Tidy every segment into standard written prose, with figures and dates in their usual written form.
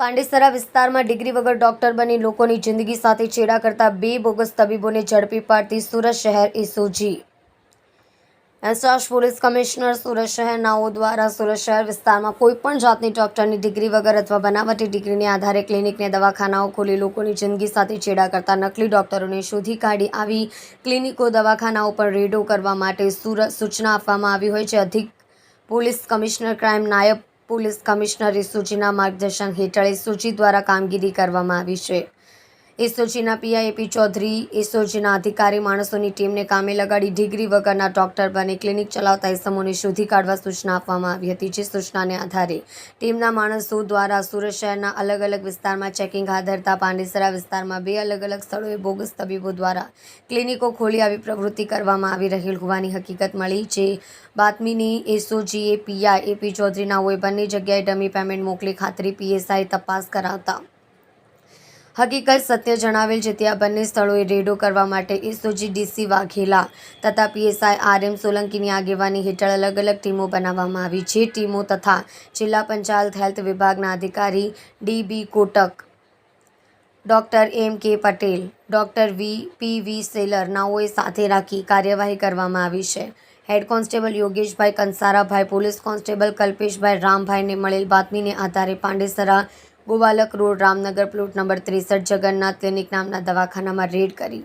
પાંડેસરા વિસ્તારમાં ડિગ્રી વગર ડોક્ટર બની લોકોની જિંદગી સાથે ચેડા કરતા બે બોગસ તબીબોને ઝડપી પાડતી સુરત શહેર SOG incharge police commissioner Surat શહેરનાઓ દ્વારા સુરત શહેર વિસ્તારમાં કોઈપણ જાતની ડોક્ટરની ડિગ્રી વગર અથવા બનાવટી ડિગ્રીને આધારે ક્લિનિકને દવાખાનાઓ ખોલી લોકોની જિંદગી સાથે ચેડા કરતા નકલી ડોક્ટરોને શોધી કાઢી આવી ક્લિનિકો દવાખાનાઓ પર રેડો કરવા માટે સૂચના આપવામાં આવી હોય છે। અધિક પોલીસ કમિશનર ક્રાઇમ નાયબ પોલીસ કમિશનર એસઓજીના માર્ગદર્શન હેઠળ એસઓજી દ્વારા કામગીરી કરવામાં આવી છે। એસઓજીના પીઆઈ એપી ચૌધરી એસઓજીના અધિકારી માણસોની ટીમને કામે લગાડી ડિગ્રી વગરના ડોક્ટર બની ક્લિનિક ચલાવતા ઇસમોને શોધી કાઢવા સૂચના આપવામાં આવી હતી। જે સૂચનાને આધારે ટીમના માણસો દ્વારા સુરત શહેરના અલગ અલગ વિસ્તારમાં ચેકિંગ હાથ ધરતા પાંડેસરા વિસ્તારમાં બે અલગ અલગ સ્થળોએ બોગસ તબીબો દ્વારા ક્લિનિકો ખોલી આવી પ્રવૃત્તિ કરવામાં આવી રહેલ હોવાની હકીકત મળી। જે બાતમીની એસઓજીએ પીઆઈ એપી ચૌધરીનાઓએ બંને જગ્યાએ ડમી પેમેન્ટ મોકલી ખાતરી પીએસઆઈ તપાસ કરાવતા હકીકત સત્ય જણાવેલ। જેથી આ બંને સ્થળોએ રેડો કરવા માટે એસઓજી ડીસી વાઘેલા તથા પીએસઆઈ આરએમ સોલંકીની આગેવાની હેઠળ અલગ અલગ ટીમો બનાવવામાં આવી। જે ટીમો તથા જિલ્લા પંચાયત હેલ્થ વિભાગના અધિકારી dB Kotak, doctor M K Patel, doctor PV સેલર નાઓએ સાથે રાખી કાર્યવાહી કરવામાં આવી છે। Head constable Yogeshbhai Kansarabhai, police constable Kalpeshbhai રામભાઈને મળેલ બાતમીને આધારે Pandesara Govalak road Ramnagar plot number 63 Jagannath clinic નામના દવાખાનામાં રેડ કરી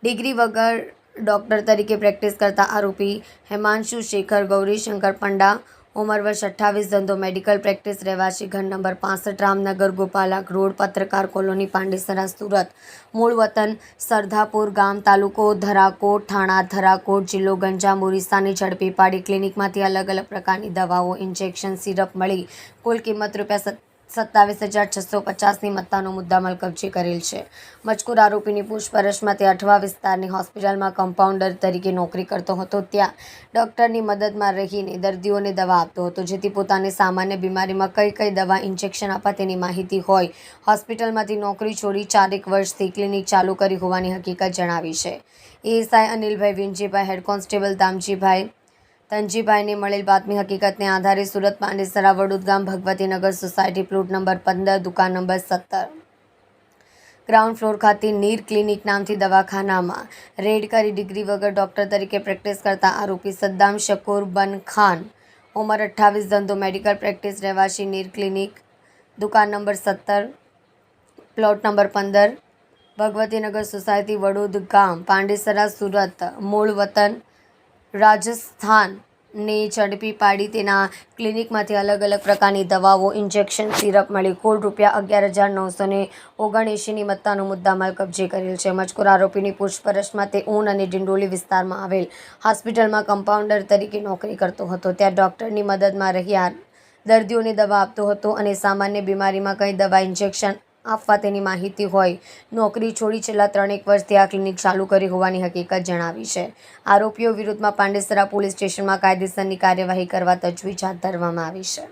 ડિગ્રી વગર ડોક્ટર તરીકે પ્રેક્ટિસ કરતા આરોપી હેમાંશુ શેખર ગૌરીશંકર પંડા, ઉંમર વર્ષ 28, ધંધો મેડિકલ પ્રેક્ટિસ, રહેવાસી ઘર નંબર 65 રામનગર ગોપાલક રોડ પત્રકાર કોલોની પાંડેસરા સુરત, મૂળ વતન સરધાપુર ગામ, તાલુકો ધરાકોટ, થાણા ધરાકોટ, જિલ્લો ગંજામ, ઓરિસ્સાને ઝડપી પાડી ક્લિનિકમાંથી અલગ અલગ પ્રકારની દવાઓ, ઇન્જેક્શન, સિરપ મળી કુલ કિંમત ₹27,650ની મત્તાનો મુદ્દામાલ કબજે કરેલ છે। મજકૂર આરોપીની પૂછપરછમાં તે અઠવા વિસ્તારની હોસ્પિટલમાં કમ્પાઉન્ડર તરીકે નોકરી કરતો હતો। ત્યાં ડૉક્ટરની મદદમાં રહીને દર્દીઓને દવા આપતો હતો। જેથી પોતાને સામાન્ય બીમારીમાં કઈ કઈ દવા, ઇન્જેક્શન આપવા તેની માહિતી હોય હોસ્પિટલમાંથી નોકરી છોડી 4 વર્ષથી ક્લિનિક ચાલુ કરી હોવાની હકીકત જણાવી છે। એએસઆઈ અનિલભાઈ વિંજીભાઈ, હેડ કોન્સ્ટેબલ દામજીભાઈ તનજીભાઈને મળેલ બાતમી હકીકતને આધારે સુરત પાંડેસરા વડોદ ગામ ભગવતીનગર સોસાયટી પ્લોટ નંબર 15 દુકાન નંબર 17 ગ્રાઉન્ડ ફ્લોર ખાતે નીર ક્લિનિક નામથી દવાખાનામાં રેડ કરી ડિગ્રી વગર ડોક્ટર તરીકે પ્રેક્ટિસ કરતા આરોપી સદ્દામ શકુર બન ખાન, ઉંમર 28, ધંધો મેડિકલ પ્રેક્ટિસ, રહેવાસી નીર ક્લિનિક દુકાન number 17 plot number 15 Bhagwatinagar society Vadod ગામ પાંડેસરા સુરત, મૂળ વતન રાજસ્થાનને ઝડપી પાડી તેના ક્લિનિકમાંથી અલગ અલગ પ્રકારની દવાઓ, ઇન્જેક્શન, સિરપ મળી કુલ ₹11,979ની મત્તાનો મુદ્દામાલ કબજે કરેલ છે। મજકૂર આરોપીની પૂછપરછમાં તે ઊન અને ડિંડોલી વિસ્તારમાં આવેલ હોસ્પિટલમાં કમ્પાઉન્ડર તરીકે નોકરી કરતો હતો। ત્યાં ડૉક્ટરની મદદમાં રહ્યા દર્દીઓને દવા આપતો હતો અને સામાન્ય બીમારીમાં કઈ દવા, ઇન્જેક્શન આપવા તેની માહિતી હોય નોકરી છોડી છેલ્લા 3 વર્ષથી આ ક્લિનિક ચાલુ કરી હોવાની હકીકત જણાવી છે। આરોપીઓ વિરુદ્ધમાં પાંડેસરા પોલીસ સ્ટેશનમાં કાયદેસરની કાર્યવાહી કરવા તજવીજ હાથ ધરવામાં આવી છે।